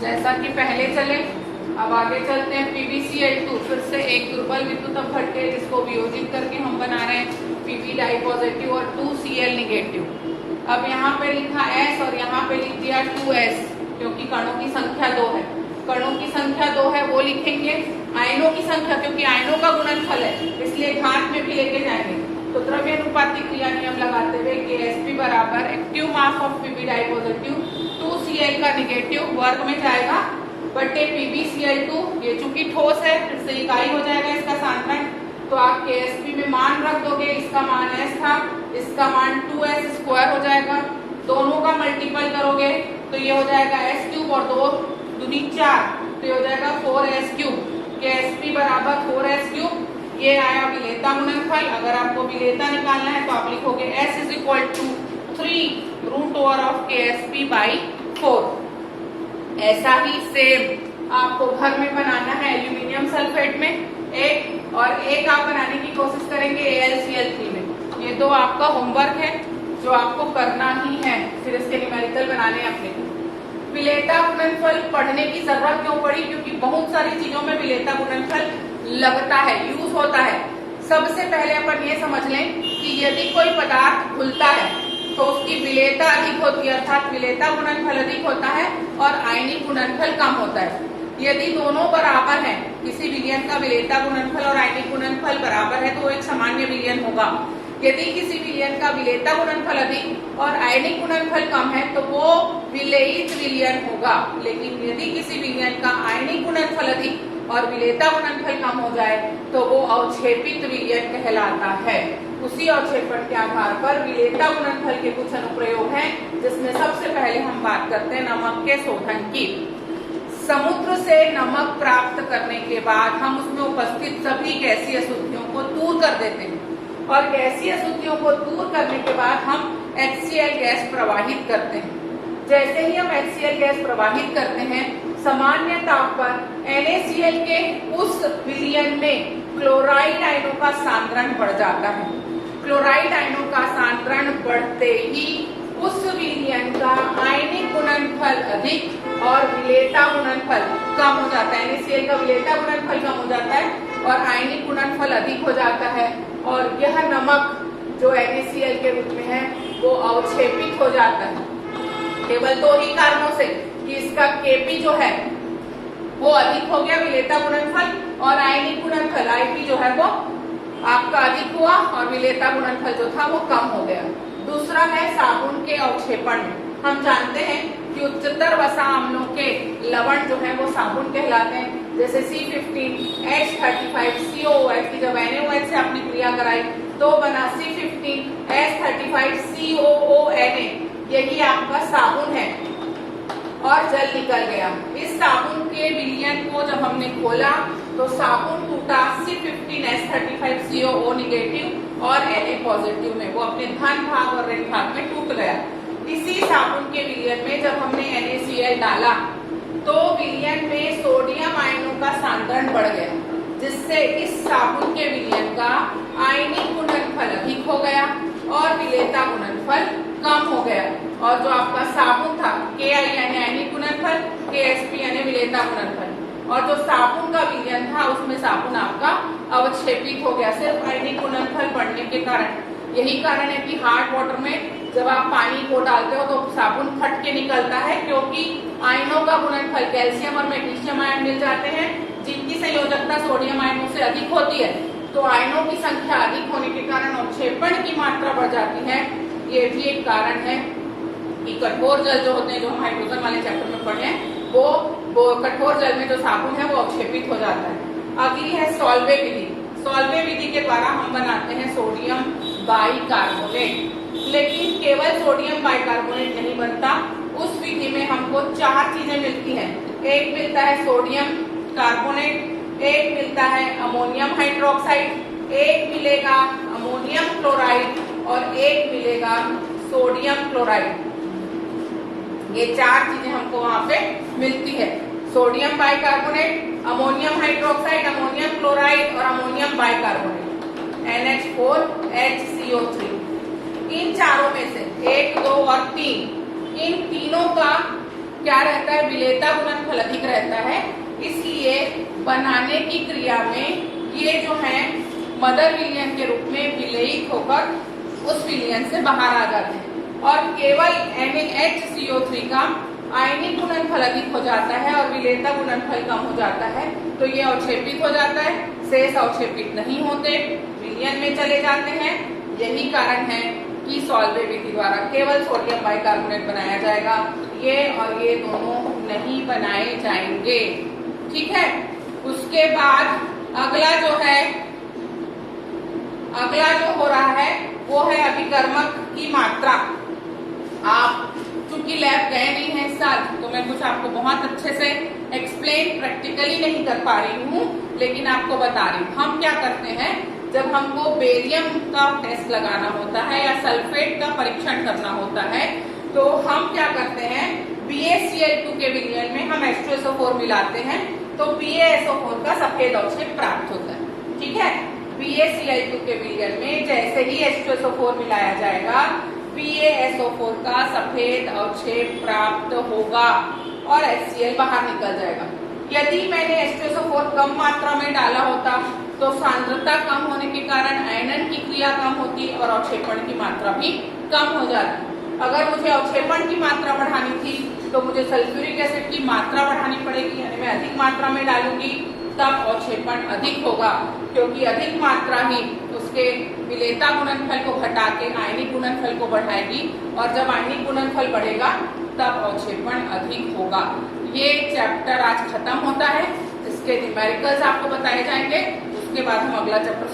जैसा कि पहले चले, अब आगे चलते हैं। PbCl2 फिर से एक दुर्बल विद्युत अपघट्य है जिसको वियोजित करके हम बना रहे हैं Pb डाई पॉजिटिव और 2Cl निगेटिव। अब यहाँ पे लिखा S और यहाँ पे लिख दिया 2S, क्योंकि कणों की संख्या 2 है। कणों की संख्या 2 है वो लिखेंगे, आयनों की संख्या, क्योंकि आयनों का गुणनफल है इसलिए घात में भी लेके जाएंगे। तो द्रव्यानुपाती क्रिया नियम लगाते हुए Ksp बराबर active mass of Pb di positive 2Cl का निगेटिव वर्ग में जाएगा बटे PbCl2। ये चूंकि ठोस है फिर से इकाई हो जाएगा इसका सांद्रण, तो आप Ksp में मान रख दोगे। इसका मान S था, इसका मान 2S स्क्वायर हो जाएगा। दोनों का मल्टीपल करोगे तो ये हो जाएगा S क्यूब और 2 दूनी 4, तो ये हो जाएगा 4S क्यूब। Ksp बराबर 4S क्यूब। ये आया विलेयता गुणनफल। अगर आपको विलेयता निकालना है तो आप लिखोगे S is equal to 3 root over of Ksp by 4। ऐसा ही सेम आपको घर में बनाना है एल्यूमिनियम सल्फेट में एक, और एक आप बनाने की कोशिश करेंगे AlCl3 में। ये तो आपका होमवर्क है जो आपको करना ही है, फिर इसके न्यूमेरिकल बनाने हैं अपने को। विलेयता गुणनफल पढ़ने की जरूरत क्यों पड़ी? क्योंकि बहुत सारी चीजों में विलेयता गुणनफल लगता है, यूज होता है। सबसे पहले अपन ये समझ लें कि यदि कोई पदार्थ घुलता है तो उसकी विलेयता अधिक होती है, अर्थात विलेयता गुणनफल अधिक होता है और आयनिक गुणनफल कम होता है। यदि दोनों बराबर हैं, किसी विलयन का विलेयता गुणनफल और आयनिक गुणनफल बराबर है तो वो एक सामान्य विलयन होगा। यदि किसी विलयन का विलेयता गुणनफल अधिक और आयनिक गुणनफल कम है तो वो विलेयित विलयन होगा। लेकिन यदि किसी विलयन का आयनिक गुणनफल अधिक और विलेयता गुणनफल कम हो जाए तो वो अवक्षेपित विलयन कहलाता है। उसी अवक्षेपण के आधार पर विलेयता गुणनफल के कुछ अनुप्रयोग हैं, जिसमें सबसे पहले हम बात करते हैं नमक के शोधन की। समुद्र से नमक प्राप्त करने के बाद हम उसमें उपस्थित सभी गैसीय अशुद्धियों को दूर कर देते हैं, और गैसीय अशुद्धियों को दूर करने के बाद हम HCl गैस प्रवाहित करते हैं। जैसे ही हम HCl गैस प्रवाहित करते हैं, सामान्य ताप पर NaCl के उस विलयन में क्लोराइड आयनों का सांद्रण बढ़ जाता है। क्लोराइड आयनों का सांद्रण बढ़ते ही उस विलयन का आयनिक गुणनफल अधिक और विलेयता गुणनफल कम हो जाता है। NaCl का विलेयता गुणनफल कम हो जाता है और आयनिक गुणनफल अधिक हो जाता है, और यह नमक जो NaCl के रूप में है वो अवक्षेपित हो जाता है। केवल 2 ही कारणों से कि इसका Kp जो है वो अधिक हो गया विलेयता गुणनफल, और आयनिक गुणनफल Ip जो है वो आपका अधिक हुआ और विलेयता गुणनफल जो था वो कम हो गया। दूसरा है साबुन के अवक्षेपण में। हम जानते हैं कि उच्चतर वसा अम्लों के लवण जो है वो साबुन कहलाते हैं। जैसे C15H35COOH की जब NaOH से आपने क्रिया कराई तो बना C15H35COONA, यही आपका साबुन है और जल निकल गया। इस साबुन के विलयन को जब हमने खोला तो साबुन टूटा C15H35CO निगेटिव और Na पॉजिटिव में, वो अपने धन भाग और ऋण भाग में टूट गया। इसी साबुन के विलयन में जब हमने NaCl डाला तो विलयन में सोडियम आयनों का सांद्रण बढ़ गया, जिससे इस साबुन के विलयन का आयनिक गुणनफल अधिक हो गया और विलेयता गुणनफल कम हो गया। और जो आपका साबुन था Ki यानी आयनिक गुणनफल, Ksp यानी विलेयता गुणनफल, और जो साबुन का विलयन था उसमें साबुन आपका अवक्षेपित हो गया सिर्फ आयनिक गुणनफल बढ़ने के कारण। यही कारण है कि हार्ड वाटर में जब आप पानी को डालते हो तो साबुन फट के निकलता है, क्योंकि आयनों का गुणनफल कैल्शियम और मैग्नीशियम आयन मिल जाते हैं जिनकी संयोजकता सोडियम आयनों से अधिक होती है। तो आयनों की संख्या अधिक होने के कारण अवक्षेपण की मात्रा बढ़ जाती है। ये भी एक कारण है कि कठोर जल जो होते हैं, जो हम हाइड्रोजन वाले चैप्टर में पढ़े हैं, वो कठोर जल में जो साबुन है वो अवक्षेपित हो जाता है। अगली है सॉल्वे विधि। सॉल्वे विधि के द्वारा हम बनाते हैं सोडियम बाइकार्बोनेट। लेकिन केवल सोडियम बाइकार्बोनेट नहीं बनता, उस विधि में हमको 4 चीजें मिलती हैं। एक मिलता है सोडियम कार्बोनेट, एक मिलता है अमोनियम हाइड्रोक्साइड, एक मिलेगा अमोनियम क्लोराइड और एक मिलेगा सोडियम क्लोराइड। ये 4 चीजें हमको वहां पे मिलती है। Sodium bicarbonate, ammonium hydroxide, ammonium chloride और अमोनियम बाइकार्बोनेट NH4HCO3। इन चारों में से 1, 2 और 3 इन तीनों का क्या रहता है, विलेयता गुणनफल अधिक रहता है, इसलिए बनाने की क्रिया में ये जो है मदर विलयन के रूप में विलयित होकर उस विलयन से बाहर आ जाते हैं और केवल NaHCO3 का आयनिक गुणनफल अधिक हो जाता है और विलेयता गुणनफल कम हो जाता है, तो ये अवक्षेपित हो जाता है, शेष अवक्षेपित नहीं होते, विलयन में चले जाते हैं। यही कारण है कि सॉल्वे विधि द्वारा केवल सोडियम बाइकार्बोनेट बनाया जाएगा, ये और ये दोनों नहीं बनाए जाएंगे। ठीक है, उसके बाद अगला जो हो रहा है वो है अभिकर्मक की मात्रा। आप चूंकि लैब गए नहीं है इस साल, तो मैं कुछ आपको बहुत अच्छे से एक्सप्लेन प्रैक्टिकली नहीं कर पा रही हूँ, लेकिन आपको बता रही हूँ। हम क्या करते हैं, जब हमको बेरियम का टेस्ट लगाना होता है या सल्फेट का परीक्षण करना होता है, तो हम क्या करते हैं, BaCl2 के विलयन में हम H2SO4 मिलाते हैं, तो BaSO4 का सफेद अवक्षेप प्राप्त होता है। ठीक है, BaCl2 के विलयन में जैसे ही H2SO4 मिलाया जाएगा, BaSO4 का सफेद अवक्षेप प्राप्त होगा और HCl बाहर निकल जाएगा। यदि मैंने H2SO4 कम मात्रा में डाला होता तो सांद्रता कम होने के कारण आयनन की क्रिया कम होती और अवक्षेपण की मात्रा भी कम हो जाती। अगर मुझे अवक्षेपण की मात्रा बढ़ानी थी तो मुझे सल्फ्यूरिक एसिड की मात्रा बढ़ानी पड़ेगी, यानी मैं अधिक मात्रा में डालूंगी तब अवक्षेपण अधिक होगा, क्योंकि अधिक मात्रा ही उसके विलेयता गुणनफल को घटा के आयनिक गुणनफल को बढ़ाएगी और जब आयनिक गुणनफल बढ़ेगा तब अवक्षेपण अधिक होगा। ये चैप्टर आज खत्म होता है, इसके न्यूमेरिकल्स आपको बताए जाएंगे, उसके बाद हम अगला चैप्टर